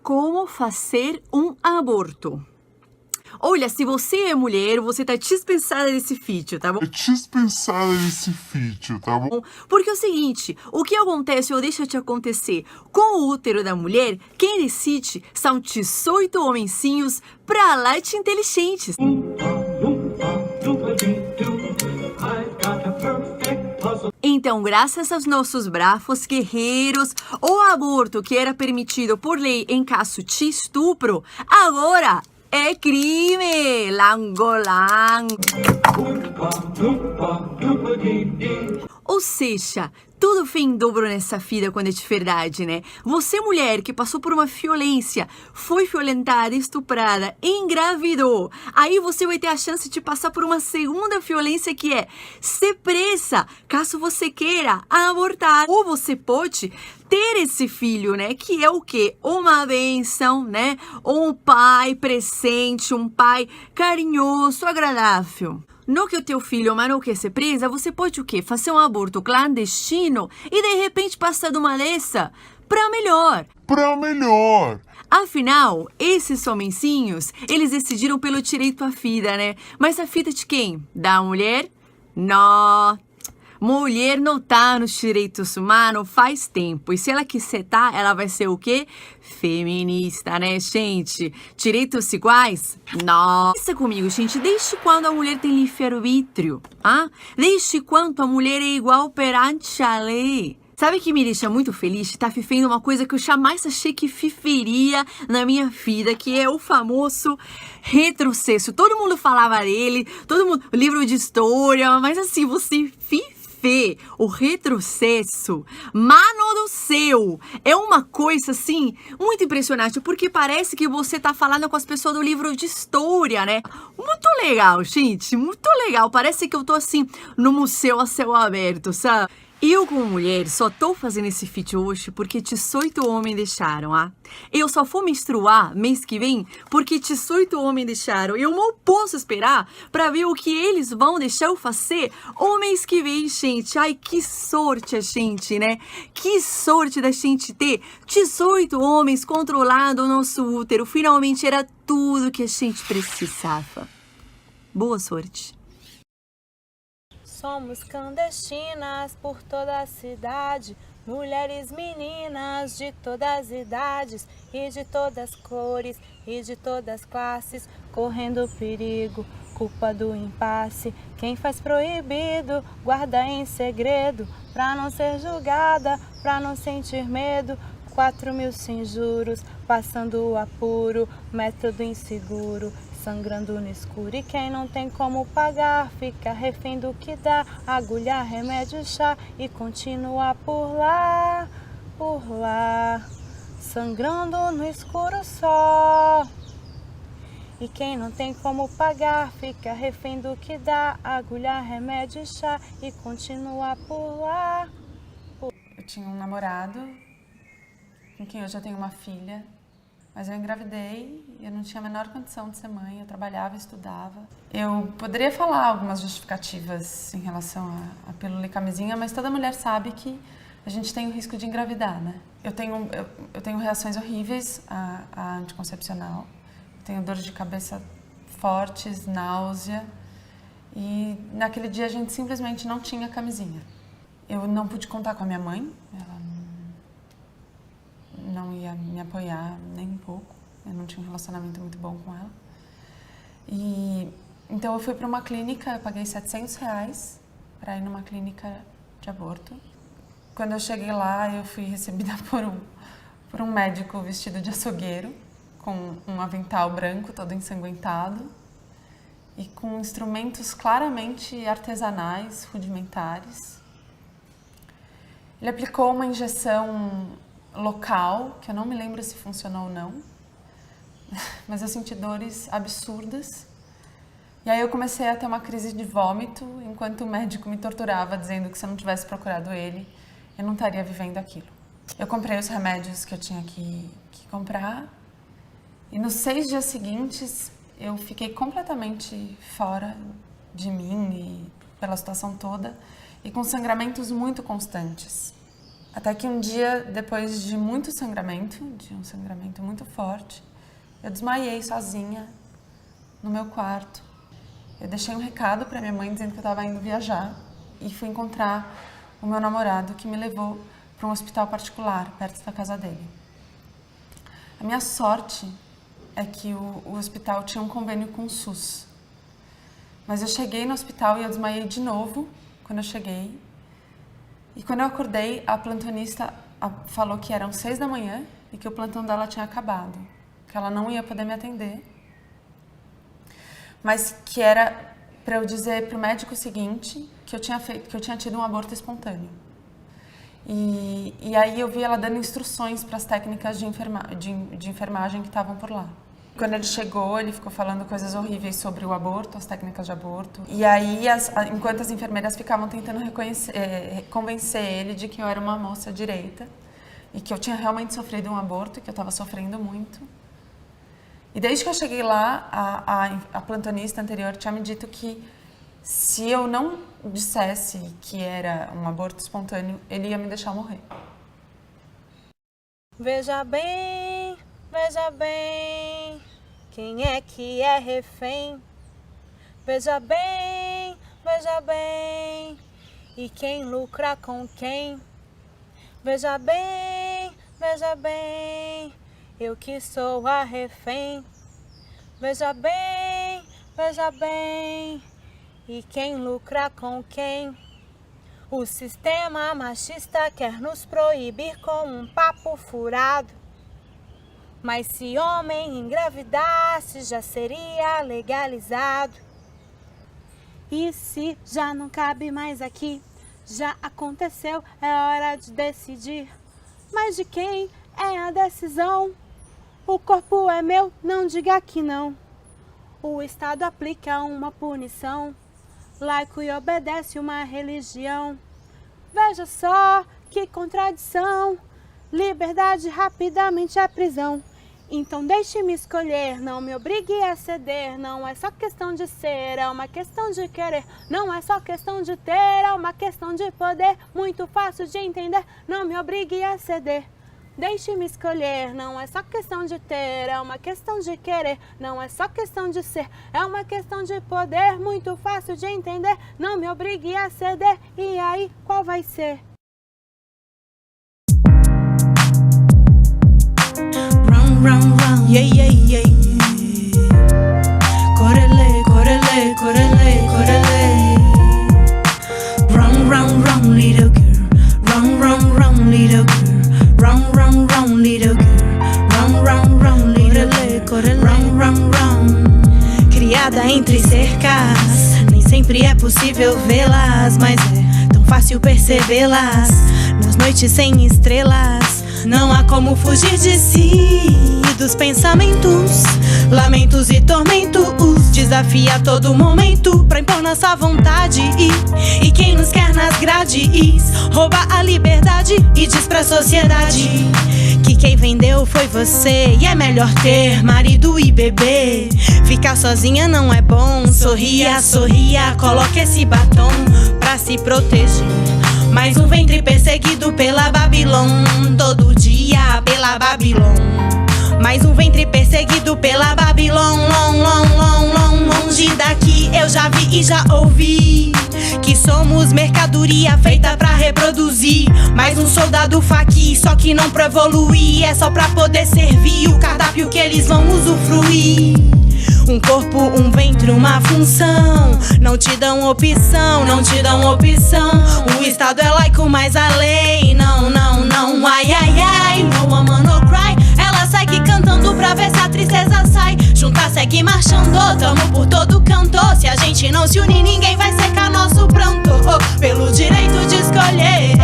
Como fazer um aborto. Olha, se você é mulher, você tá dispensada desse vídeo, tá bom? Porque é o seguinte, o que acontece ou deixa de acontecer com o útero da mulher, quem decide são 18 homenzinhos pra lá de inteligentes. Então, graças aos nossos bravos guerreiros, o aborto que era permitido por lei em caso de estupro, agora é crime! Langolang! Ou seja, tudo vem em dobro nessa vida quando é de verdade, né? Você, mulher, que passou por uma violência, foi violentada, estuprada, engravidou. Aí você vai ter a chance de passar por uma segunda violência que é ser presa, caso você queira abortar. Ou você pode ter esse filho, né? Que é o quê? Uma bênção, né? Um pai presente, um pai carinhoso, agradável. No que o teu filho, mas não quer ser presa, você pode o quê? Fazer um aborto clandestino e de repente passar de uma dessa pra melhor. Afinal, esses homenzinhos, eles decidiram pelo direito à vida, né? Mas a vida de quem? Da mulher? Não. Mulher não tá nos direitos humanos faz tempo. E se ela quiser tá, ela vai ser o quê? Feminista, né, gente? Direitos iguais? Não. Pensa comigo, gente. Desde quando a mulher tem livre-arbítrio? Ah? Desde quando a mulher é igual perante a lei? Sabe que me deixa muito feliz de estar vivendo uma coisa que eu jamais achei que viveria na minha vida, que é o famoso retrocesso. Todo mundo falava dele, todo mundo, livro de história, mas assim, você viver o retrocesso, mano do céu, é uma coisa assim, muito impressionante, porque parece que você tá falando com as pessoas do livro de história, né? Muito legal, gente, muito legal, parece que eu tô assim, no museu a céu aberto, sabe? Eu, como mulher, só tô fazendo esse vídeo hoje porque 18 homens deixaram, ah? Eu só vou menstruar mês que vem porque 18 homens deixaram. Eu não posso esperar pra ver o que eles vão deixar eu fazer o mês que vem, gente. Ai, que sorte a gente, né? Que sorte da gente ter 18 homens controlando o nosso útero. Finalmente era tudo que a gente precisava. Boa sorte. Somos clandestinas por toda a cidade, mulheres meninas de todas as idades e de todas as cores e de todas as classes, correndo perigo, culpa do impasse. Quem faz proibido, guarda em segredo, pra não ser julgada, pra não sentir medo. 4.000 sem juros, passando o apuro, método inseguro, sangrando no escuro. E quem não tem como pagar, fica refém do que dá, agulha, remédio, chá e continua por lá, sangrando no escuro só. E quem não tem como pagar, fica refém do que dá, agulha, remédio, chá e continua por lá. Eu tinha um namorado com quem eu já tenho uma filha, mas eu engravidei e eu não tinha a menor condição de ser mãe, eu trabalhava e estudava. Eu poderia falar algumas justificativas em relação à pílula e camisinha, mas toda mulher sabe que a gente tem o risco de engravidar, né? Eu tenho reações horríveis à anticoncepcional, tenho dores de cabeça fortes, náusea, e naquele dia a gente simplesmente não tinha camisinha. Eu não pude contar com a minha mãe, ela não ia me apoiar nem um pouco, eu não tinha um relacionamento muito bom com ela. E então eu fui para uma clínica, eu paguei R$700 para ir numa clínica de aborto. Quando eu cheguei lá, eu fui recebida por um médico vestido de açougueiro, com um avental branco todo ensanguentado e com instrumentos claramente artesanais, rudimentares. Ele aplicou uma injeção local, que eu não me lembro se funcionou ou não, mas eu senti dores absurdas. E aí eu comecei a ter uma crise de vômito, enquanto o médico me torturava, dizendo que se eu não tivesse procurado ele, eu não estaria vivendo aquilo. Eu comprei os remédios que eu tinha que comprar, e nos 6 dias seguintes eu fiquei completamente fora de mim e pela situação toda, e com sangramentos muito constantes. Até que um dia, depois de muito sangramento, de um sangramento muito forte, eu desmaiei sozinha no meu quarto. Eu deixei um recado para minha mãe dizendo que eu estava indo viajar e fui encontrar o meu namorado, que me levou para um hospital particular, perto da casa dele. A minha sorte é que o hospital tinha um convênio com o SUS. Mas eu cheguei no hospital e eu desmaiei de novo quando eu cheguei. E quando eu acordei, a plantonista falou que eram 6 da manhã e que o plantão dela tinha acabado, que ela não ia poder me atender, mas que era para eu dizer para o médico o seguinte, que eu tinha tido um aborto espontâneo. E aí eu vi ela dando instruções para as técnicas de enfermagem que estavam por lá. Quando ele chegou, ele ficou falando coisas horríveis sobre o aborto, as técnicas de aborto. E aí, enquanto as enfermeiras ficavam tentando convencer ele de que eu era uma moça direita e que eu tinha realmente sofrido um aborto, que eu estava sofrendo muito. E desde que eu cheguei lá, a plantonista anterior tinha me dito que se eu não dissesse que era um aborto espontâneo, ele ia me deixar morrer. Veja bem, quem é que é refém? Veja bem, e quem lucra com quem? Veja bem, eu que sou a refém. Veja bem, e quem lucra com quem? O sistema machista quer nos proibir com um papo furado. Mas se homem engravidasse, já seria legalizado. E se já não cabe mais aqui, já aconteceu, é hora de decidir. Mas de quem é a decisão? O corpo é meu, não diga que não. O Estado aplica uma punição, laico e obedece uma religião. Veja só que contradição, liberdade rapidamente é prisão. Então deixe-me escolher, não me obrigue a ceder. Não é só questão de ser, é uma questão de querer. Não é só questão de ter, é uma questão de poder. Muito fácil de entender, não me obrigue a ceder. Deixe-me escolher, não é só questão de ter, é uma questão de querer. Não é só questão de ser, é uma questão de poder. Muito fácil de entender, não me obrigue a ceder. E aí, qual vai ser? Run, run, yeah, yeah, yeah. Correle, correle, correle, correle. Run, little girl. Run, little girl. Run, little girl. Run, little girl. Correle, run. Criada entre cercas, nem sempre é possível vê-las, mas é tão fácil percebê-las. Nas noites sem estrelas, não há como fugir de si, dos pensamentos, lamentos e tormentos. Desafia a todo momento pra impor nossa vontade. E quem nos quer nas grades rouba a liberdade e diz pra sociedade que quem vendeu foi você. E é melhor ter marido e bebê. Ficar sozinha não é bom. Sorria, sorria, coloque esse batom pra se proteger. Mais um ventre perseguido pela Babilon, todo dia pela Babilon. Mais um ventre perseguido pela Babilon, longe daqui. Eu já vi e já ouvi que somos mercadoria feita pra reproduzir. Mais um soldado faqui, só que não pra evoluir. É só pra poder servir o cardápio que eles vão usufruir. Um corpo, um ventre, uma função. Não te dão opção, não te dão opção. O Estado é laico, mas a lei não. Ai, ai, ai, no woman no cry. Ela segue cantando pra ver se a tristeza sai. Junta, segue marchando, tamo por todo canto. Se a gente não se unir, ninguém vai secar nosso pranto. Pelo direito de escolher,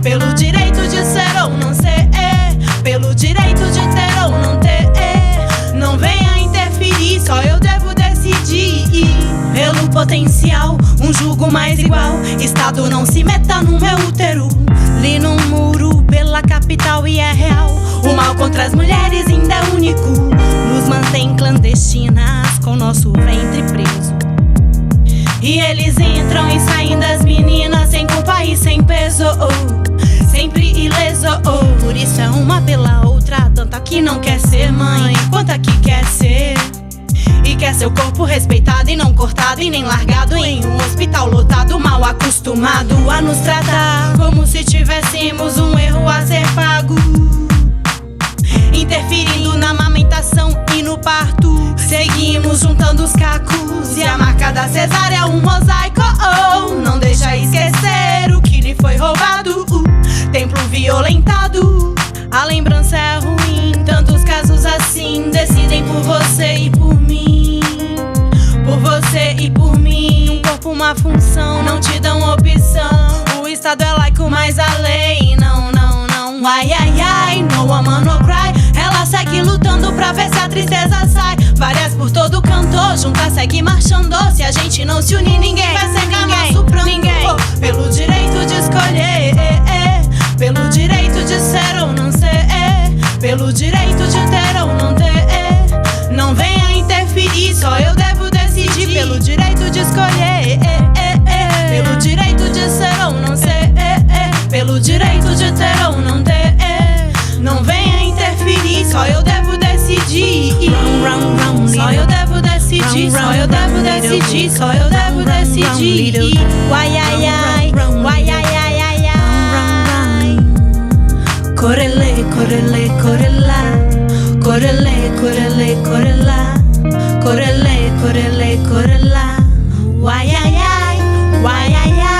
pelo direito de ser ou não ser, pelo direito de ter ou não ter. Não venha interferir, só eu devo decidir. Pelo potencial, um jugo mais igual. Estado não se meta no meu útero. Li num muro pela capital e é real. O mal contra as mulheres ainda é único. Nos mantém clandestinas com nosso ventre preso. E eles entram e saem das meninas sem culpa e sem peso. sempre ileso. Por isso é uma pela outra, tanta que não quer ser mãe, quanta que quer ser. E quer seu corpo respeitado e não cortado e nem largado em um hospital lotado, mal acostumado a nos tratar como se tivéssemos um erro a ser pago, interferindo na amamentação e no parto. Seguimos juntando os cacos e a marca da cesárea é um mosaico. Não deixa esquecer o que lhe foi roubado, templo violentado. A lembrança é ruim, tantos casos assim decidem por você e por mim, por você e por mim. Um corpo, uma função, não te dão opção. O estado é laico, mas a lei não, não, não. Ai, ai, ai, no woman no cry. Ela segue lutando pra ver se a tristeza sai. Várias por todo canto, junta segue marchando. Se a gente não se unir, ninguém vai secar nosso pranto. Ninguém, pelo direito de escolher, pelo direito de ser ou não ser, pelo direito de ter ou não ter. Não venha interferir, só eu devo decidir. Pelo direito de escolher, pelo direito de ser ou não ser, pelo direito de ter ou não ter. Não venha interferir, só eu devo decidir. Só eu devo decidir, só eu devo decidir, só eu devo decidir. Uai, ai, ai, uai, ai, ai, ai, ai. Correle, correle, correla. Correle, correle, correla. Correle, correle, correla. Uai, ai, ai, uai, ai, ai.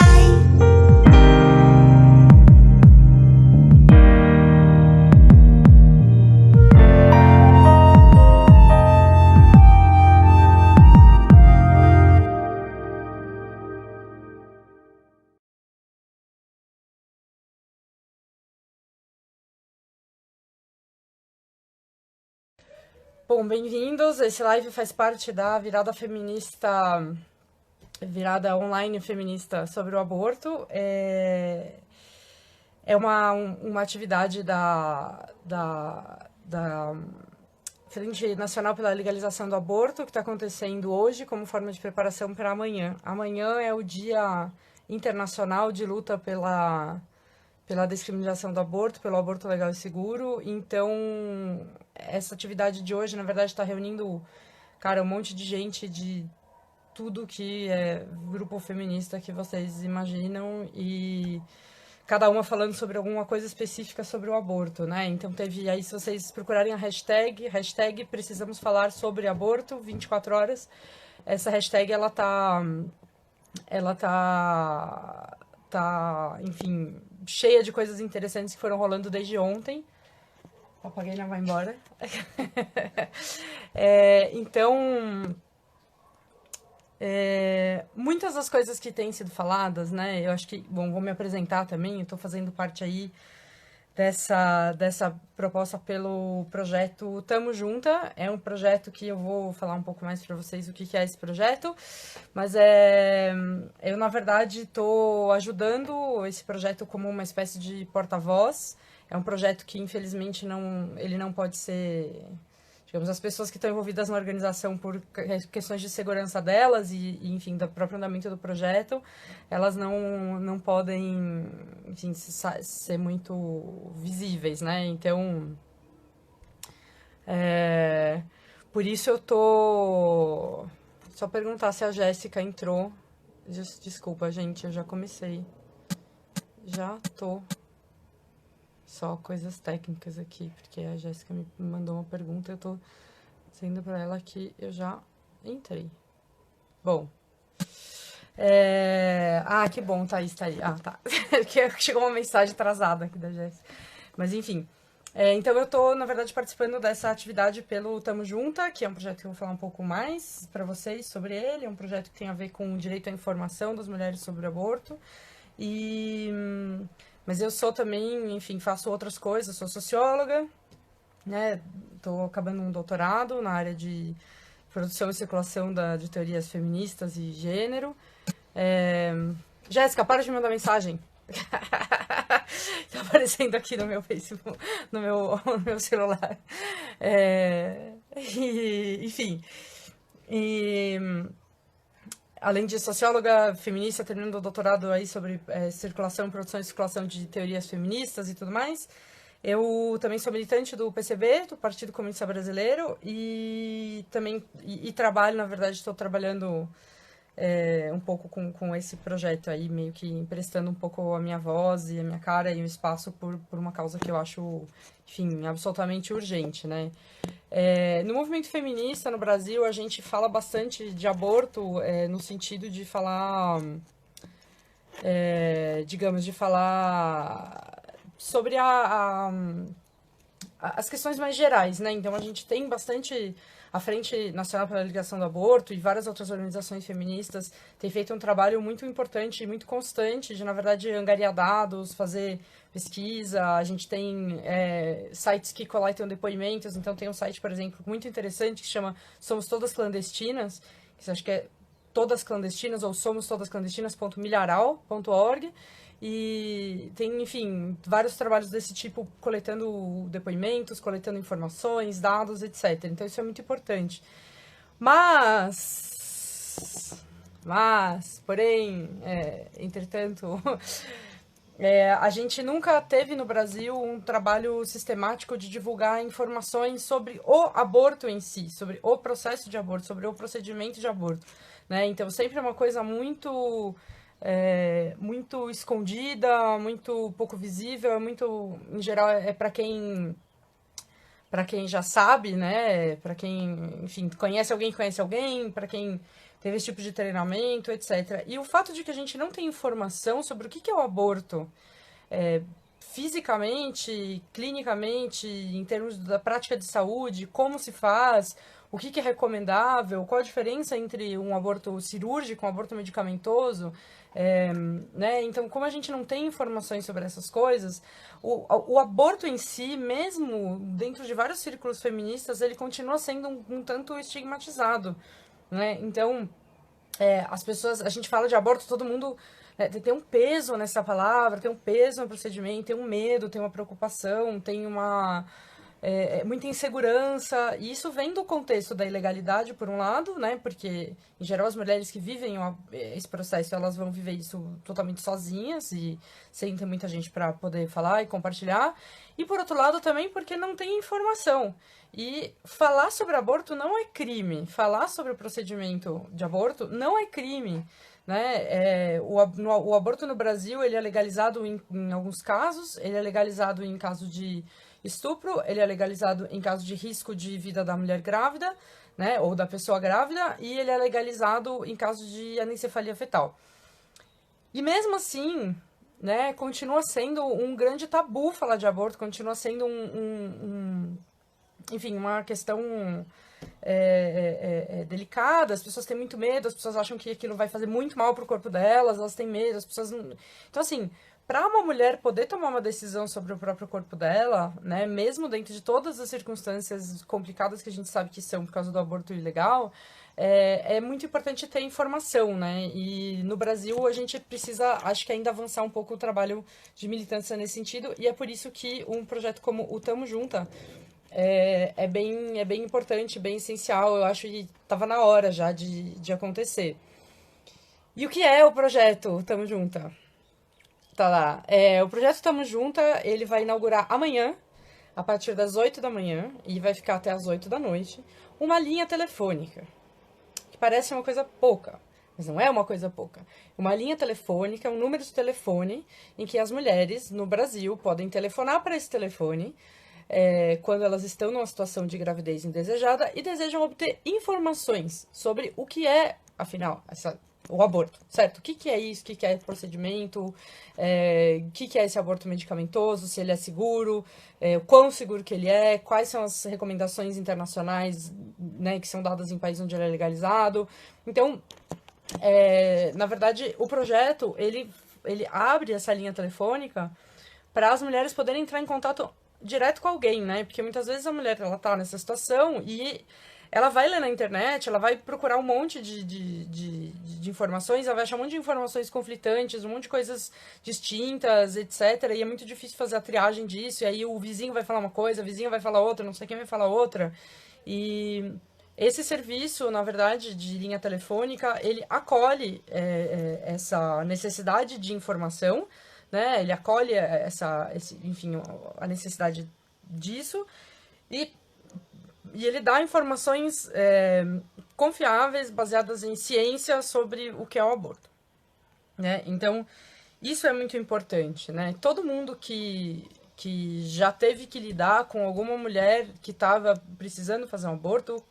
Bom, bem-vindos. Esse live faz parte da virada feminista, virada online feminista sobre o aborto. É uma atividade da Frente Nacional pela Legalização do Aborto, que está acontecendo hoje como forma de preparação para amanhã. Amanhã é o Dia Internacional de Luta pela descriminalização do aborto, pelo aborto legal e seguro. Então, essa atividade de hoje, na verdade, está reunindo, cara, um monte de gente de tudo que é grupo feminista que vocês imaginam, e cada uma falando sobre alguma coisa específica sobre o aborto, né? Então, teve aí, se vocês procurarem a hashtag precisamos falar sobre aborto, 24 horas, essa hashtag, ela tá, enfim, cheia de coisas interessantes que foram rolando desde ontem. A papagaina vai embora. Então, muitas das coisas que têm sido faladas, né? Eu acho que, bom, vou me apresentar também. Eu estou fazendo parte aí dessa proposta pelo projeto Tamo Junta. É um projeto que eu vou falar um pouco mais para vocês o que é esse projeto, mas eu, na verdade, estou ajudando esse projeto como uma espécie de porta-voz. É um projeto que, infelizmente, ele não pode ser... Digamos, as pessoas que estão envolvidas na organização por questões de segurança delas e enfim, do próprio andamento do projeto, elas não podem, enfim, ser muito visíveis, né? Então, por isso eu tô... Só perguntar se a Jéssica entrou. Desculpa, gente, eu já comecei. Já tô... Só coisas técnicas aqui, porque a Jéssica me mandou uma pergunta e eu tô dizendo pra ela que eu já entrei. Bom. Que bom, Thaís tá aí. Ah, tá. Chegou uma mensagem atrasada aqui da Jéssica. Mas, enfim. Então, eu tô, na verdade, participando dessa atividade pelo Tamo Junta, que é um projeto que eu vou falar um pouco mais pra vocês sobre ele. É um projeto que tem a ver com o direito à informação das mulheres sobre o aborto. Mas eu sou também, enfim, faço outras coisas, sou socióloga, né? Estou acabando um doutorado na área de produção e circulação de teorias feministas e gênero. Jéssica, para de me mandar mensagem. Tá aparecendo aqui no meu Facebook, no meu celular. Enfim. além de socióloga feminista, terminando o doutorado aí sobre circulação, produção e circulação de teorias feministas e tudo mais, eu também sou militante do PCB, do Partido Comunista Brasileiro, e também trabalho, na verdade, estou trabalhando um pouco com esse projeto aí, meio que emprestando um pouco a minha voz e a minha cara e o espaço por uma causa que eu acho, enfim, absolutamente urgente, né? No movimento feminista no Brasil, a gente fala bastante de aborto no sentido de falar, digamos, de falar sobre as questões mais gerais, né? Então, a gente tem bastante... A Frente Nacional pela Legalização do Aborto e várias outras organizações feministas têm feito um trabalho muito importante e muito constante de, na verdade, angariar dados, fazer pesquisa. A gente tem sites que coletam depoimentos. Então, tem um site, por exemplo, muito interessante que chama Somos Todas Clandestinas, que acho que é Todas Clandestinas ou somostodasclandestinas.milharal.org. E tem, enfim, vários trabalhos desse tipo, coletando depoimentos, coletando informações, dados, etc. Então, isso é muito importante. Porém, entretanto, a gente nunca teve no Brasil um trabalho sistemático de divulgar informações sobre o aborto em si, sobre o processo de aborto, sobre o procedimento de aborto, né? Então, sempre é uma coisa muito escondida, muito pouco visível, muito, em geral, para quem já sabe, né? Para quem, enfim, conhece alguém, para quem teve esse tipo de treinamento, etc. E o fato de que a gente não tem informação sobre o que é o aborto, fisicamente, clinicamente, em termos da prática de saúde, como se faz, o que é recomendável, qual a diferença entre um aborto cirúrgico, um aborto medicamentoso, né? Então, como a gente não tem informações sobre essas coisas, o aborto em si, mesmo dentro de vários círculos feministas, ele continua sendo um tanto estigmatizado, né? Então, as pessoas, a gente fala de aborto, todo mundo tem um peso nessa palavra, tem um peso no procedimento, tem um medo, tem uma preocupação, tem muita insegurança, e isso vem do contexto da ilegalidade, por um lado, né, porque, em geral, as mulheres que vivem esse processo, elas vão viver isso totalmente sozinhas e sem ter muita gente para poder falar e compartilhar, e, por outro lado, também porque não tem informação. E falar sobre aborto não é crime, falar sobre o procedimento de aborto não é crime, né? O aborto no Brasil, ele é legalizado em alguns casos, ele é legalizado em caso de estupro, ele é legalizado em caso de risco de vida da mulher grávida, né, ou da pessoa grávida, e ele é legalizado em caso de anencefalia fetal. E mesmo assim, né, continua sendo um grande tabu falar de aborto, continua sendo enfim, uma questão delicada, as pessoas têm muito medo, as pessoas acham que aquilo vai fazer muito mal pro corpo delas, elas têm medo, as pessoas não... Então, assim, para uma mulher poder tomar uma decisão sobre o próprio corpo dela, né, mesmo dentro de todas as circunstâncias complicadas que a gente sabe que são por causa do aborto ilegal, é muito importante ter informação, né? E no Brasil a gente precisa, acho que ainda avançar um pouco o trabalho de militância nesse sentido, e é por isso que um projeto como o Tamo Junta é bem importante, bem essencial. Eu acho que estava na hora já de acontecer. E o que é o projeto Tamo Junta? Tá lá. O projeto Tamo Junta, ele vai inaugurar amanhã, a partir das 8 da manhã, e vai ficar até as 8 da noite, uma linha telefônica, que parece uma coisa pouca, mas não é uma coisa pouca. Uma linha telefônica, um número de telefone, em que as mulheres no Brasil podem telefonar para esse telefone, quando elas estão numa situação de gravidez indesejada e desejam obter informações sobre o que é, afinal, o aborto, certo? O que é isso? O que é procedimento? O que é esse aborto medicamentoso? Se ele é seguro? O quão seguro que ele é? Quais são as recomendações internacionais, né, que são dadas em países onde ele é legalizado? Então, na verdade, o projeto, ele abre essa linha telefônica para as mulheres poderem entrar em contato direto com alguém, né? Porque muitas vezes a mulher, ela tá nessa situação e ela vai ler na internet, ela vai procurar um monte de informações, ela vai achar um monte de informações conflitantes, um monte de coisas distintas, etc. E é muito difícil fazer a triagem disso, e aí o vizinho vai falar uma coisa, a vizinha vai falar outra, não sei quem vai falar outra. E Esse serviço, na verdade, de linha telefônica, ele acolhe essa necessidade de informação, né? Ele acolhe enfim, a necessidade disso e ele dá informações confiáveis, baseadas em ciência sobre o que é o aborto, né? Então, isso é muito importante, né? Todo mundo que já teve que lidar com alguma mulher que estava precisando fazer um aborto,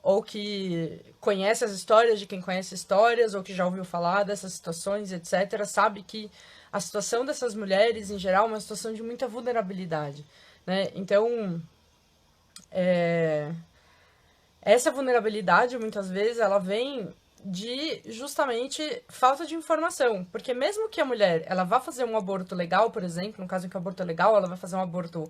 ou que conhece as histórias de quem conhece histórias, ou que já ouviu falar dessas situações, etc., sabe que a situação dessas mulheres, em geral, é uma situação de muita vulnerabilidade, né? Então, essa vulnerabilidade, muitas vezes, ela vem de, justamente, falta de informação. Porque mesmo que a mulher ela vá fazer um aborto legal, por exemplo, no caso em que o aborto é legal, ela vai fazer um aborto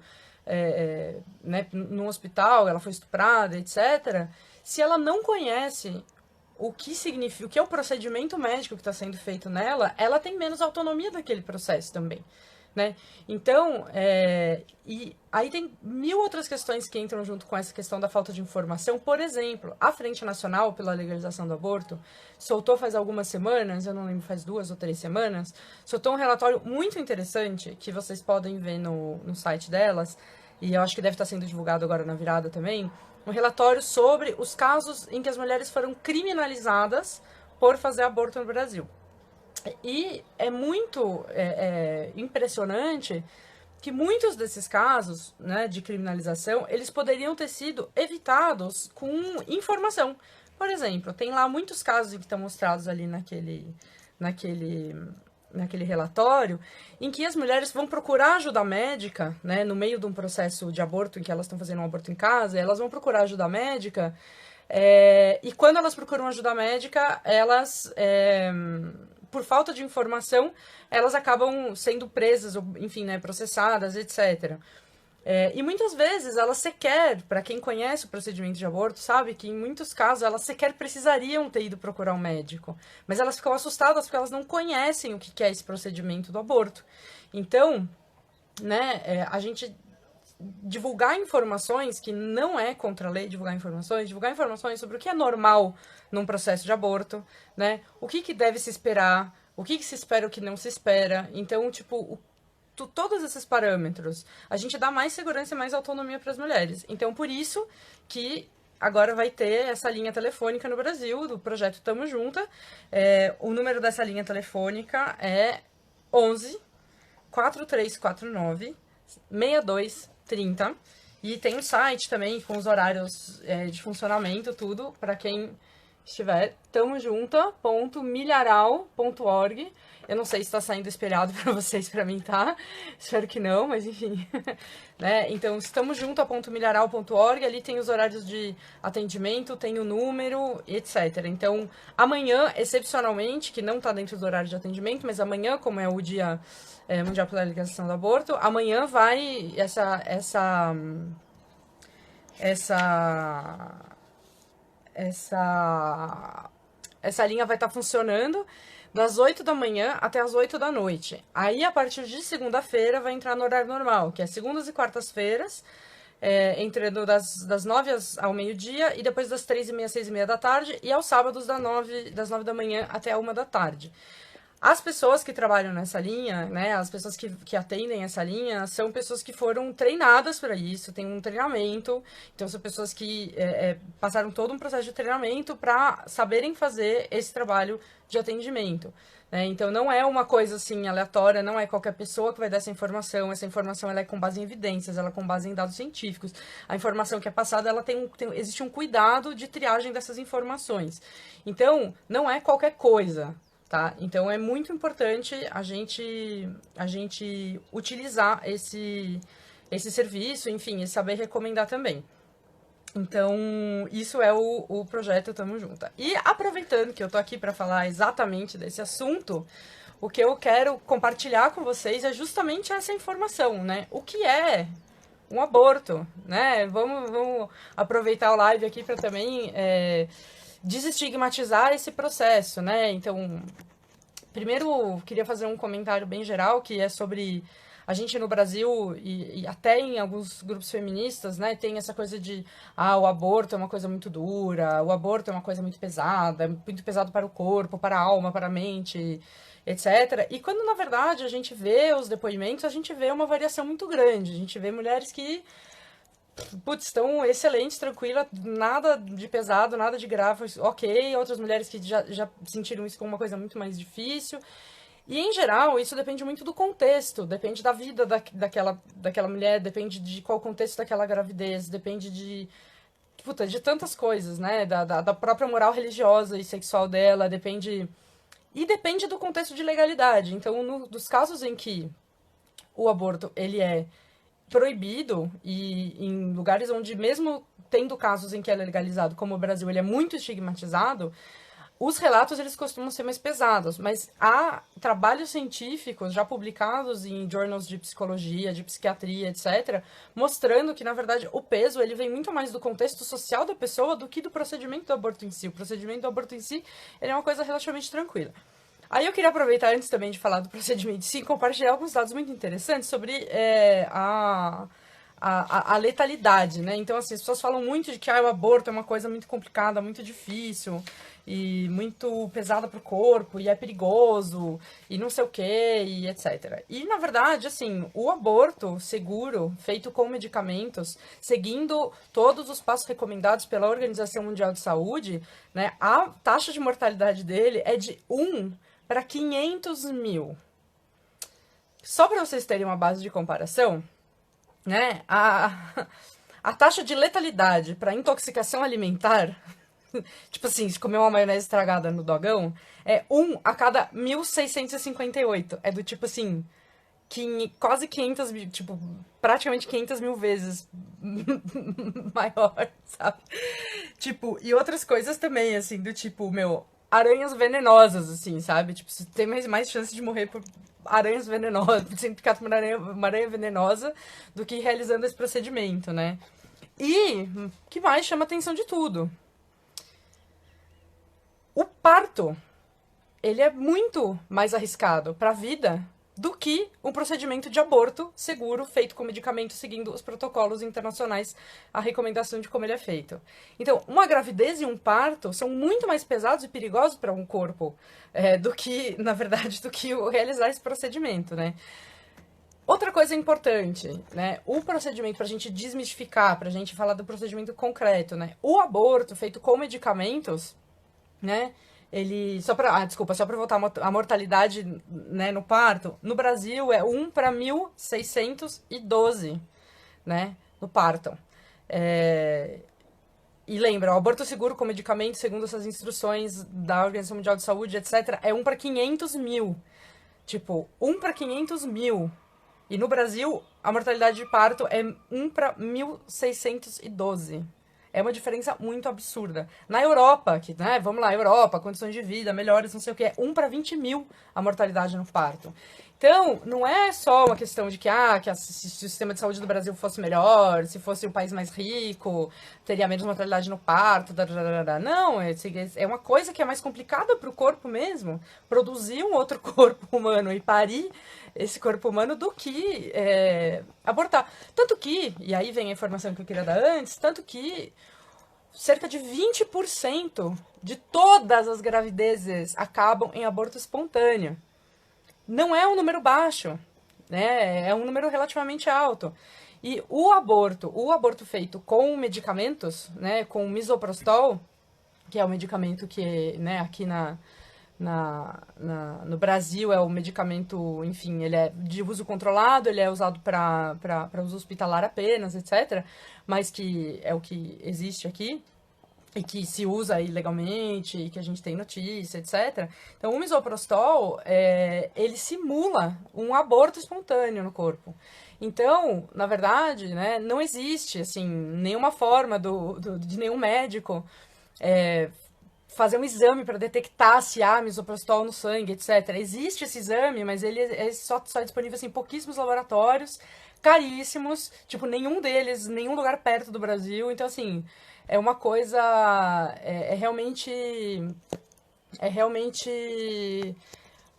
né, num hospital, ela foi estuprada, etc., se ela não conhece o que significa, o que é o procedimento médico que está sendo feito nela, ela tem menos autonomia daquele processo também, né? Então, e aí tem 1000 outras questões que entram junto com essa questão da falta de informação. Por exemplo, a Frente Nacional pela Legalização do Aborto soltou faz algumas semanas, eu não lembro, faz 2 ou 3 semanas, soltou um relatório muito interessante que vocês podem ver no site delas, e eu acho que deve estar sendo divulgado agora na virada também, um relatório sobre os casos em que as mulheres foram criminalizadas por fazer aborto no Brasil. E é muito impressionante que muitos desses casos, né, de criminalização, eles poderiam ter sido evitados com informação. Por exemplo, tem lá muitos casos que estão mostrados ali naquele relatório, em que as mulheres vão procurar ajuda médica, né, no meio de um processo de aborto, em que elas estão fazendo um aborto em casa, elas vão procurar ajuda médica, e quando elas procuram ajuda médica, elas, por falta de informação, elas acabam sendo presas, ou, enfim, né, processadas, etc. E muitas vezes elas sequer, para quem conhece o procedimento de aborto, sabe que em muitos casos elas sequer precisariam ter ido procurar um médico, mas elas ficam assustadas porque elas não conhecem o que é esse procedimento do aborto. Então, né, a gente divulgar informações, que não é contra a lei divulgar informações sobre o que é normal num processo de aborto, né, o que deve se esperar, o que se espera, o que não se espera. Então, tipo, todos esses parâmetros, a gente dá mais segurança e mais autonomia para as mulheres. Então, por isso que agora vai ter essa linha telefônica no Brasil, do projeto Tamo Junta. O número dessa linha telefônica é 11 4349 6230. E tem um site também com os horários de funcionamento, tudo, para quem estiver, tamojunta.milharal.org. Eu não sei se está saindo espelhado para vocês, para mim tá. Espero que não, mas enfim. Né? Então, tamojunta.milharal.org, ali tem os horários de atendimento, tem o número, etc. Então, amanhã, excepcionalmente, que não está dentro do horário de atendimento, mas amanhã, como é o Dia Mundial pela Legalização do Aborto, amanhã vai essa linha vai estar funcionando das 8 da manhã até as 8 da noite. Aí, a partir de segunda-feira, vai entrar no horário normal, que é segundas e quartas-feiras, entrando das 9 ao meio-dia, e depois das 3h30 às 6h30 da tarde, e aos sábados das 9 da manhã até a 1 da tarde. As pessoas que trabalham nessa linha, né, as pessoas que atendem essa linha, são pessoas que foram treinadas para isso, tem um treinamento, então são pessoas que passaram todo um processo de treinamento para saberem fazer esse trabalho de atendimento. Né? Então não é uma coisa assim aleatória, não é qualquer pessoa que vai dar essa informação ela é com base em evidências, ela é com base em dados científicos. A informação que é passada, existe um cuidado de triagem dessas informações. Então, não é qualquer coisa. Tá? Então, é muito importante a gente utilizar esse serviço, enfim, e saber recomendar também. Então, isso é o projeto Tamo Junta. E aproveitando que eu tô aqui para falar exatamente desse assunto, o que eu quero compartilhar com vocês é justamente essa informação, né? O que é um aborto, né? Vamos aproveitar o live aqui para também desestigmatizar esse processo, né? Então, primeiro, queria fazer um comentário bem geral, que é sobre a gente no Brasil, e até em alguns grupos feministas, né, tem essa coisa de, o aborto é uma coisa muito dura, o aborto é uma coisa muito pesada, é muito pesado para o corpo, para a alma, para a mente, etc. E quando, na verdade, a gente vê os depoimentos, a gente vê uma variação muito grande. A gente vê mulheres que, putz, estão excelentes, tranquilas, nada de pesado, nada de grave, ok. Outras mulheres que já sentiram isso como uma coisa muito mais difícil. E, em geral, isso depende muito do contexto, depende da vida daquela mulher, depende de qual contexto daquela gravidez, depende de tantas coisas, né? Da própria moral religiosa e sexual dela, depende... E depende do contexto de legalidade. Então, nos casos em que o aborto ele é proibido, e em lugares onde, mesmo tendo casos em que ele é legalizado, como o Brasil, ele é muito estigmatizado, os relatos eles costumam ser mais pesados. Mas há trabalhos científicos já publicados em journals de psicologia, de psiquiatria, etc., mostrando que, na verdade, o peso ele vem muito mais do contexto social da pessoa do que do procedimento do aborto em si. O procedimento do aborto em si ele é uma coisa relativamente tranquila. Aí eu queria aproveitar, antes também de falar do procedimento em si, e compartilhar alguns dados muito interessantes sobre a letalidade, né? Então, assim, as pessoas falam muito de que o aborto é uma coisa muito complicada, muito difícil, e muito pesada pro corpo, e é perigoso, e não sei o quê, e etc. E, na verdade, assim, o aborto seguro, feito com medicamentos, seguindo todos os passos recomendados pela Organização Mundial de Saúde, né, a taxa de mortalidade dele é de 1 para 500 mil. Só para vocês terem uma base de comparação, né, a taxa de letalidade para intoxicação alimentar, tipo assim, se comer uma maionese estragada no dogão, é 1 a cada 1.658. É do tipo assim, quase 500 mil, tipo, praticamente 500 mil vezes maior, sabe? Tipo, e outras coisas também, assim, do tipo, aranhas venenosas, assim, sabe? Tipo, você tem mais chance de morrer por aranhas venenosas, sendo picado por uma aranha venenosa, do que realizando esse procedimento, né? E o que mais chama a atenção de tudo? O parto, ele é muito mais arriscado para a vida do que um procedimento de aborto seguro, feito com medicamento, seguindo os protocolos internacionais, a recomendação de como ele é feito. Então, uma gravidez e um parto são muito mais pesados e perigosos para um corpo do que, na verdade, do que realizar esse procedimento, né? Outra coisa importante, né? O procedimento, para a gente desmistificar, para a gente falar do procedimento concreto, né? O aborto feito com medicamentos, né? Ele, só para voltar a mortalidade, né, no parto, no Brasil é 1 para 1.612, né, no parto. E lembra, o aborto seguro com medicamento, segundo essas instruções da Organização Mundial de Saúde, etc., é 1 para 500 mil. Tipo, 1 para 500 mil. E no Brasil, a mortalidade de parto é 1 para 1.612. É uma diferença muito absurda. Na Europa, que, né, vamos lá, Europa, condições de vida melhores, não sei o que, é 1 para 20 mil a mortalidade no parto. Então, não é só uma questão de que se o sistema de saúde do Brasil fosse melhor, se fosse um país mais rico, teria menos mortalidade no parto, não, é uma coisa que é mais complicada para o corpo mesmo, produzir um outro corpo humano e parir esse corpo humano do que abortar. Tanto que, e aí vem a informação que eu queria dar antes, tanto que cerca de 20% de todas as gravidezes acabam em aborto espontâneo. Não é um número baixo, né? É um número relativamente alto. E o aborto feito com medicamentos, né, com misoprostol, que é o medicamento que, né, aqui no Brasil é o medicamento, enfim, ele é de uso controlado, ele é usado para uso hospitalar apenas, etc., mas que é o que existe aqui e que se usa ilegalmente, e que a gente tem notícia, etc. Então, o misoprostol, ele simula um aborto espontâneo no corpo. Então, na verdade, né, não existe, assim, nenhuma forma de nenhum médico fazer um exame para detectar se há misoprostol no sangue, etc. Existe esse exame, mas ele é só disponível assim, em pouquíssimos laboratórios, caríssimos, tipo, nenhum deles, nenhum lugar perto do Brasil. Então, assim, é uma coisa, é realmente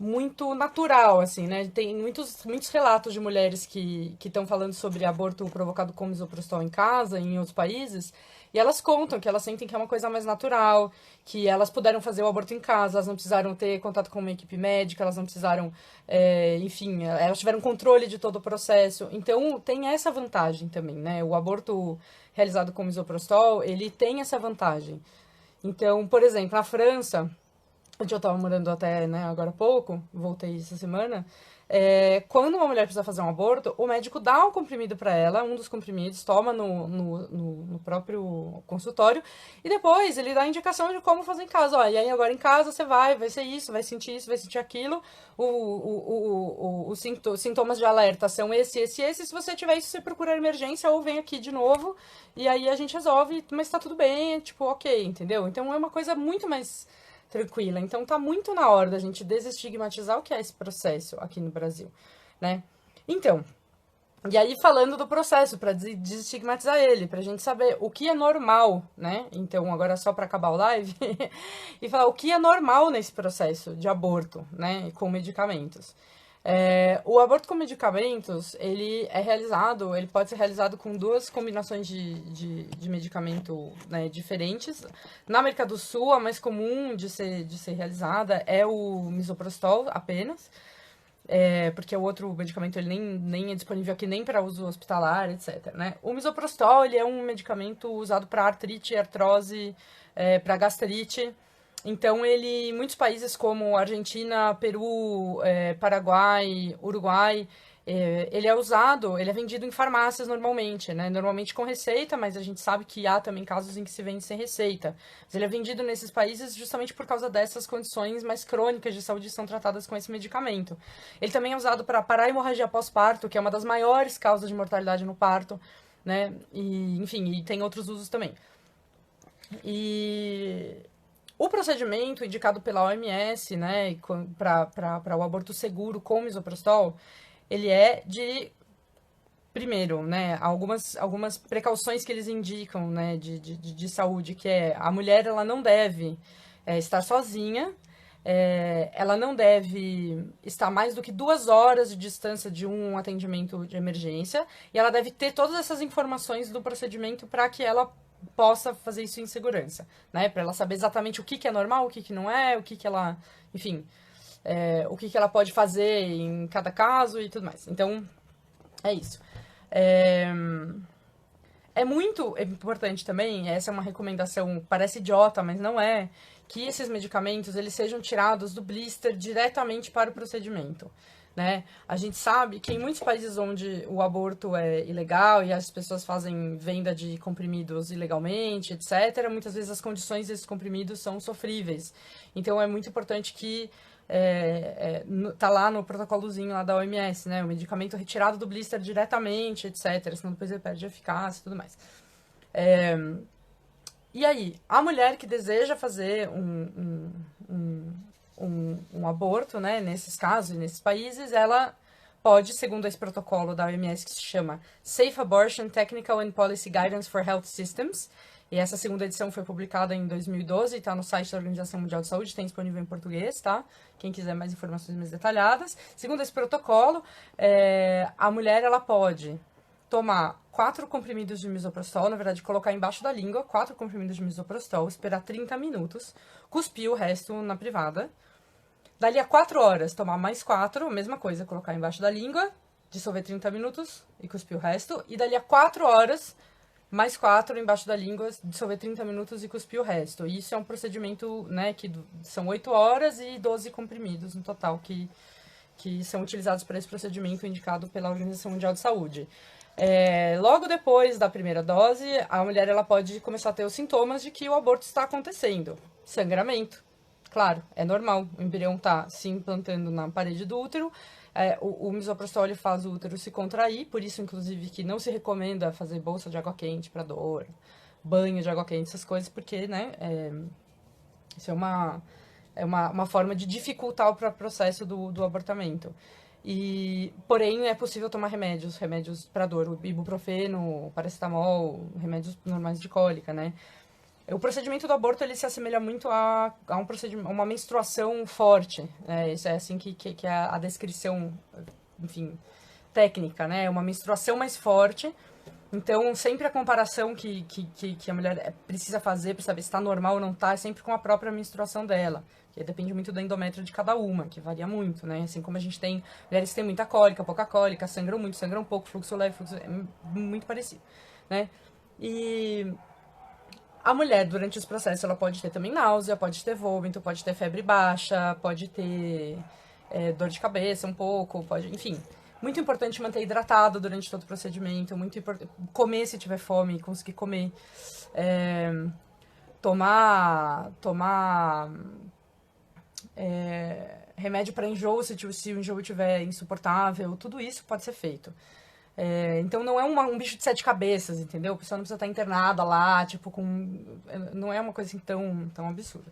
muito natural, assim, né? Tem muitos relatos de mulheres que estão falando sobre aborto provocado com misoprostol em casa, em outros países, e elas contam que elas sentem que é uma coisa mais natural, que elas puderam fazer o aborto em casa, elas não precisaram ter contato com uma equipe médica, elas não precisaram, enfim, elas tiveram controle de todo o processo. Então, tem essa vantagem também, né? O aborto realizado com misoprostol, ele tem essa vantagem. Então, por exemplo, na França, onde eu estava morando até, né, agora há pouco, voltei essa semana, quando uma mulher precisa fazer um aborto, o médico dá um comprimido para ela, um dos comprimidos, toma no próprio consultório, e depois ele dá a indicação de como fazer em casa. Ó, e aí agora em casa você vai ser isso, vai sentir aquilo, os sintomas de alerta são esse, se você tiver isso, você procura emergência ou vem aqui de novo, e aí a gente resolve, mas tá tudo bem, tipo, ok, entendeu? Então é uma coisa muito mais tranquila. Então tá muito na hora da gente desestigmatizar o que é esse processo aqui no Brasil, né? Então, e aí falando do processo, para desestigmatizar ele, pra gente saber o que é normal, né? Então, agora só para acabar o live, e falar o que é normal nesse processo de aborto, né? Com medicamentos. O aborto com medicamentos, ele pode ser realizado com duas combinações de medicamento, né, diferentes. Na América do Sul, a mais comum de ser realizada é o misoprostol apenas, porque o outro medicamento ele nem é disponível aqui nem para uso hospitalar, etc, né? O misoprostol, ele é um medicamento usado para artrite, artrose, para gastrite. Então, em muitos países como Argentina, Peru, Paraguai, Uruguai, ele é vendido em farmácias normalmente, né? Normalmente com receita, mas a gente sabe que há também casos em que se vende sem receita. Mas ele é vendido nesses países justamente por causa dessas condições mais crônicas de saúde que são tratadas com esse medicamento. Ele também é usado para parar a hemorragia pós-parto, que é uma das maiores causas de mortalidade no parto, né? E, enfim, e tem outros usos também. O procedimento indicado pela OMS, né, para o aborto seguro com misoprostol, ele é primeiro, né, algumas precauções que eles indicam, né, de saúde, que a mulher, ela não deve estar sozinha, ela não deve estar mais do que 2 horas de distância de um atendimento de emergência, e ela deve ter todas essas informações do procedimento para que ela possa fazer isso em segurança, né? Para ela saber exatamente o que é normal, o que não é, o que ela, enfim, o que ela pode fazer em cada caso e tudo mais. Então, é isso. É muito importante também, essa é uma recomendação, parece idiota, mas não é, que esses medicamentos eles sejam tirados do blister diretamente para o procedimento. Né? A gente sabe que em muitos países onde o aborto é ilegal e as pessoas fazem venda de comprimidos ilegalmente, etc., muitas vezes as condições desses comprimidos são sofríveis. Então, é muito importante que tá lá no protocolozinho lá da OMS, né? O medicamento retirado do blister diretamente, etc., senão depois ele perde eficácia e tudo mais. E aí, a mulher que deseja fazer um aborto, né, nesses casos e nesses países, ela pode, segundo esse protocolo da OMS que se chama Safe Abortion Technical and Policy Guidance for Health Systems, e essa segunda edição foi publicada em 2012 e está no site da Organização Mundial de Saúde, tem disponível em português, tá? Quem quiser mais informações mais detalhadas. Segundo esse protocolo, a mulher, ela pode tomar 4 comprimidos de misoprostol, na verdade, colocar embaixo da língua 4 comprimidos de misoprostol, esperar 30 minutos, cuspir o resto na privada. Dali a 4 horas, tomar mais 4, mesma coisa, colocar embaixo da língua, dissolver 30 minutos e cuspir o resto. E dali a 4 horas, mais 4 embaixo da língua, dissolver 30 minutos e cuspir o resto. E isso é um procedimento, né, que são 8 horas e 12 comprimidos no total que são utilizados para esse procedimento indicado pela Organização Mundial de Saúde. Logo depois da primeira dose, a mulher ela pode começar a ter os sintomas de que o aborto está acontecendo. Sangramento. Claro, é normal, o embrião está se implantando na parede do útero, o misoprostol ele faz o útero se contrair, por isso, inclusive, que não se recomenda fazer bolsa de água quente para dor, banho de água quente, essas coisas, porque, né, isso é uma forma de dificultar o próprio processo do abortamento. Porém, é possível tomar remédios para dor, o ibuprofeno, paracetamol, remédios normais de cólica, né? O procedimento do aborto, ele se assemelha muito a um procedimento, uma menstruação forte, né? Isso é assim que é a descrição, enfim, técnica, né? Uma menstruação mais forte. Então, sempre a comparação que a mulher precisa fazer para saber se está normal ou não está, é sempre com a própria menstruação dela. Que depende muito do endométrio de cada uma, que varia muito, né? Assim como a gente tem mulheres que têm muita cólica, pouca cólica, sangram muito, sangram pouco, fluxo leve, fluxo... é muito parecido, né? E a mulher, durante os processos, ela pode ter também náusea, pode ter vômito, pode ter febre baixa, pode ter dor de cabeça um pouco, pode... Enfim, muito importante manter hidratado durante todo o procedimento, muito importante comer se tiver fome, conseguir comer, tomar remédio para enjoo, se o enjoo estiver insuportável, tudo isso pode ser feito. Então não é um bicho de 7 cabeças, entendeu? A pessoa não precisa estar internada lá, tipo, não é uma coisa assim tão absurda.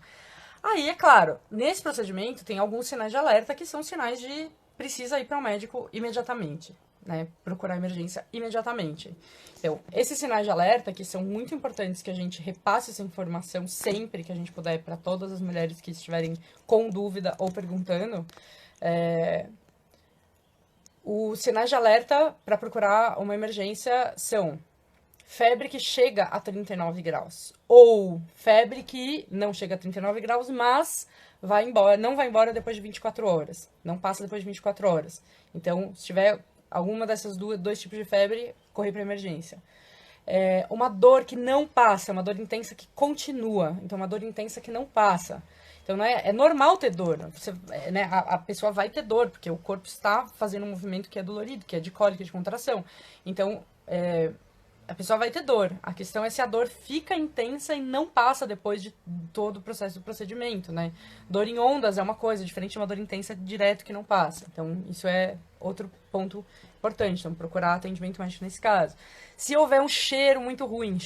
Aí, é claro, nesse procedimento tem alguns sinais de alerta que são sinais de precisa ir para o médico imediatamente, né? Procurar emergência imediatamente. Então, esses sinais de alerta, que são muito importantes que a gente repasse essa informação sempre que a gente puder para todas as mulheres que estiverem com dúvida ou perguntando, os sinais de alerta para procurar uma emergência são febre que chega a 39 graus, ou febre que não chega a 39 graus, mas vai embora, não vai embora depois de 24 horas, não passa depois de 24 horas. Então, se tiver alguma dessas dois tipos de febre, correr para emergência. Uma dor que não passa, uma dor intensa que continua, então uma dor intensa que não passa. Então, não é normal ter dor, né? A pessoa vai ter dor, porque o corpo está fazendo um movimento que é dolorido, que é de cólica, de contração. Então, a pessoa vai ter dor. A questão é se a dor fica intensa e não passa depois de todo o processo do procedimento, né? Dor em ondas é uma coisa, diferente de uma dor intensa direto que não passa. Então, isso é outro ponto importante. Então, procurar atendimento médico nesse caso. Se houver um cheiro muito ruim,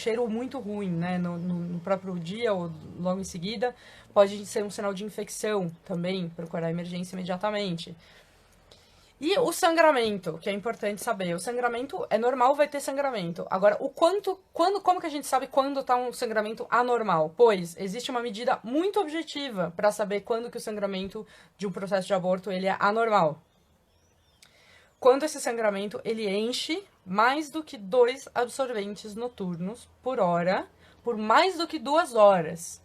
né, no próprio dia ou logo em seguida, pode ser um sinal de infecção também, procurar emergência imediatamente. E o sangramento, que é importante saber. O sangramento é normal, vai ter sangramento. Agora, como que a gente sabe quando está um sangramento anormal? Pois, existe uma medida muito objetiva para saber quando que o sangramento de um processo de aborto ele é anormal. Quando esse sangramento ele enche mais do que 2 absorventes noturnos por hora, por mais do que 2 horas.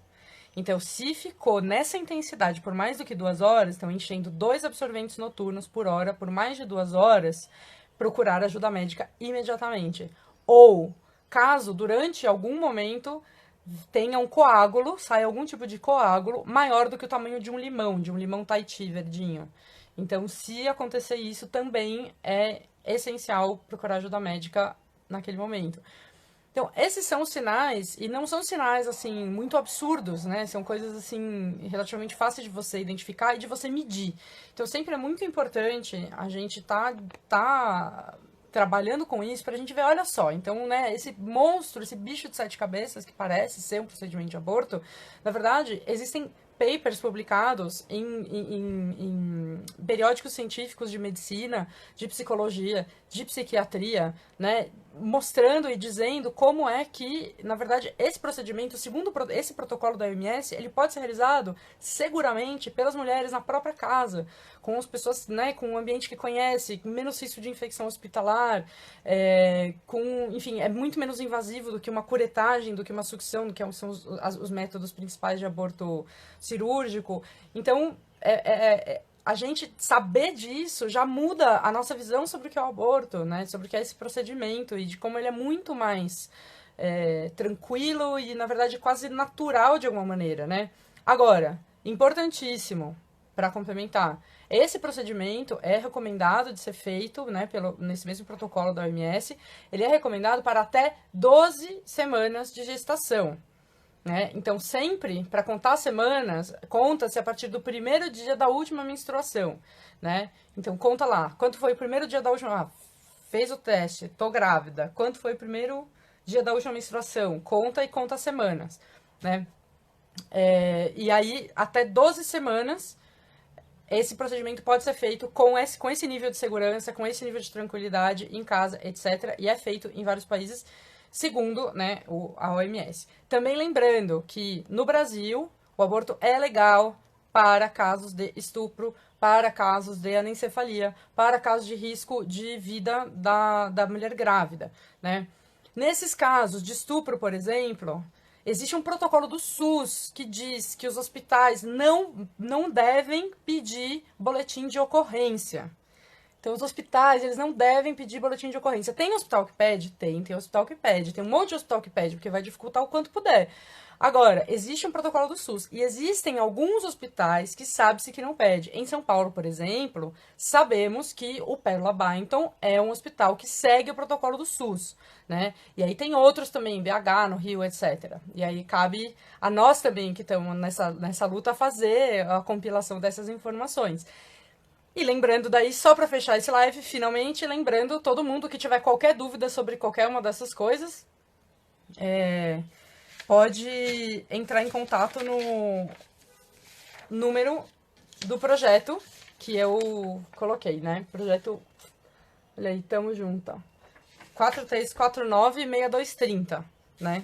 Então, se ficou nessa intensidade por mais do que 2 horas, estão enchendo 2 absorventes noturnos por hora, por mais de 2 horas, procurar ajuda médica imediatamente. Ou, caso durante algum momento tenha um coágulo, saia algum tipo de coágulo maior do que o tamanho de um limão Tahiti verdinho. Então, se acontecer isso, também é essencial procurar ajuda médica naquele momento. Então, esses são os sinais, e não são sinais, assim, muito absurdos, né? São coisas, assim, relativamente fáceis de você identificar e de você medir. Então, sempre é muito importante a gente tá trabalhando com isso pra gente ver, olha só, então, né, esse monstro, esse bicho de 7 cabeças que parece ser um procedimento de aborto, na verdade, existem papers publicados em periódicos científicos de medicina, de psicologia, de psiquiatria, né, mostrando e dizendo como é que, na verdade, esse procedimento, segundo esse protocolo da OMS, ele pode ser realizado seguramente pelas mulheres na própria casa, com as pessoas, né, com um ambiente que conhece, menos risco de infecção hospitalar, enfim, é muito menos invasivo do que uma curetagem, do que uma sucção, do que são os métodos principais de aborto cirúrgico. Então, a gente saber disso já muda a nossa visão sobre o que é o aborto, né? Sobre o que é esse procedimento e de como ele é muito mais tranquilo e, na verdade, quase natural de alguma maneira, né? Agora, importantíssimo, para complementar, esse procedimento é recomendado de ser feito, né, nesse mesmo protocolo da OMS, ele é recomendado para até 12 semanas de gestação. Né? Então, sempre, para contar semanas, conta-se a partir do primeiro dia da última menstruação, né? Então, conta lá, quanto foi o primeiro dia da última... fez o teste, tô grávida. Quanto foi o primeiro dia da última menstruação? Conta e conta semanas, né? E aí, até 12 semanas, esse procedimento pode ser feito com esse nível de segurança, com esse nível de tranquilidade em casa, etc. E é feito em vários países. segundo, né, a OMS. Também lembrando que no Brasil o aborto é legal para casos de estupro, para casos de anencefalia, para casos de risco de vida da mulher grávida, né? Nesses casos de estupro, por exemplo, existe um protocolo do SUS que diz que os hospitais não devem pedir boletim de ocorrência. Então, os hospitais, eles não devem pedir boletim de ocorrência. Tem hospital que pede? Tem hospital que pede. Tem um monte de hospital que pede, porque vai dificultar o quanto puder. Agora, existe um protocolo do SUS e existem alguns hospitais que sabe-se que não pede. Em São Paulo, por exemplo, sabemos que o Pérola Byington é um hospital que segue o protocolo do SUS, né? E aí tem outros também, BH, no Rio, etc. E aí cabe a nós também, que estamos nessa luta, fazer a compilação dessas informações. E lembrando daí, só para fechar esse live, finalmente, lembrando todo mundo que tiver qualquer dúvida sobre qualquer uma dessas coisas, pode entrar em contato no número do projeto que eu coloquei, né? Projeto, olha aí, tamo junto, ó. 4349-6230, né?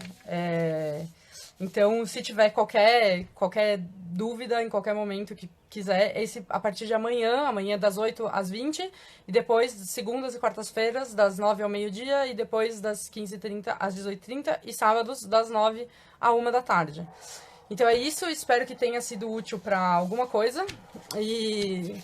Então, se tiver qualquer dúvida em qualquer momento que quiser, a partir de amanhã das 8 às 20, e depois, segundas e quartas-feiras, das 9 ao meio-dia, e depois das 15h30 às 18h30, e sábados, das 9 à 1 da tarde. Então é isso, espero que tenha sido útil para alguma coisa, e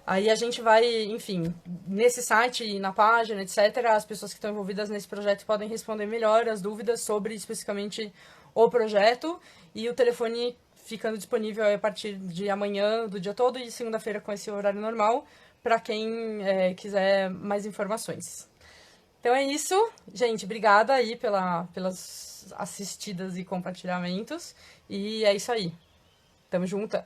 aí a gente vai, enfim, nesse site e na página, etc., as pessoas que estão envolvidas nesse projeto podem responder melhor as dúvidas sobre especificamente o projeto, e o telefone ficando disponível a partir de amanhã, do dia todo, e segunda-feira com esse horário normal, para quem quiser mais informações. Então é isso, gente, obrigada aí pelas assistidas e compartilhamentos, e é isso aí. Tamo junto.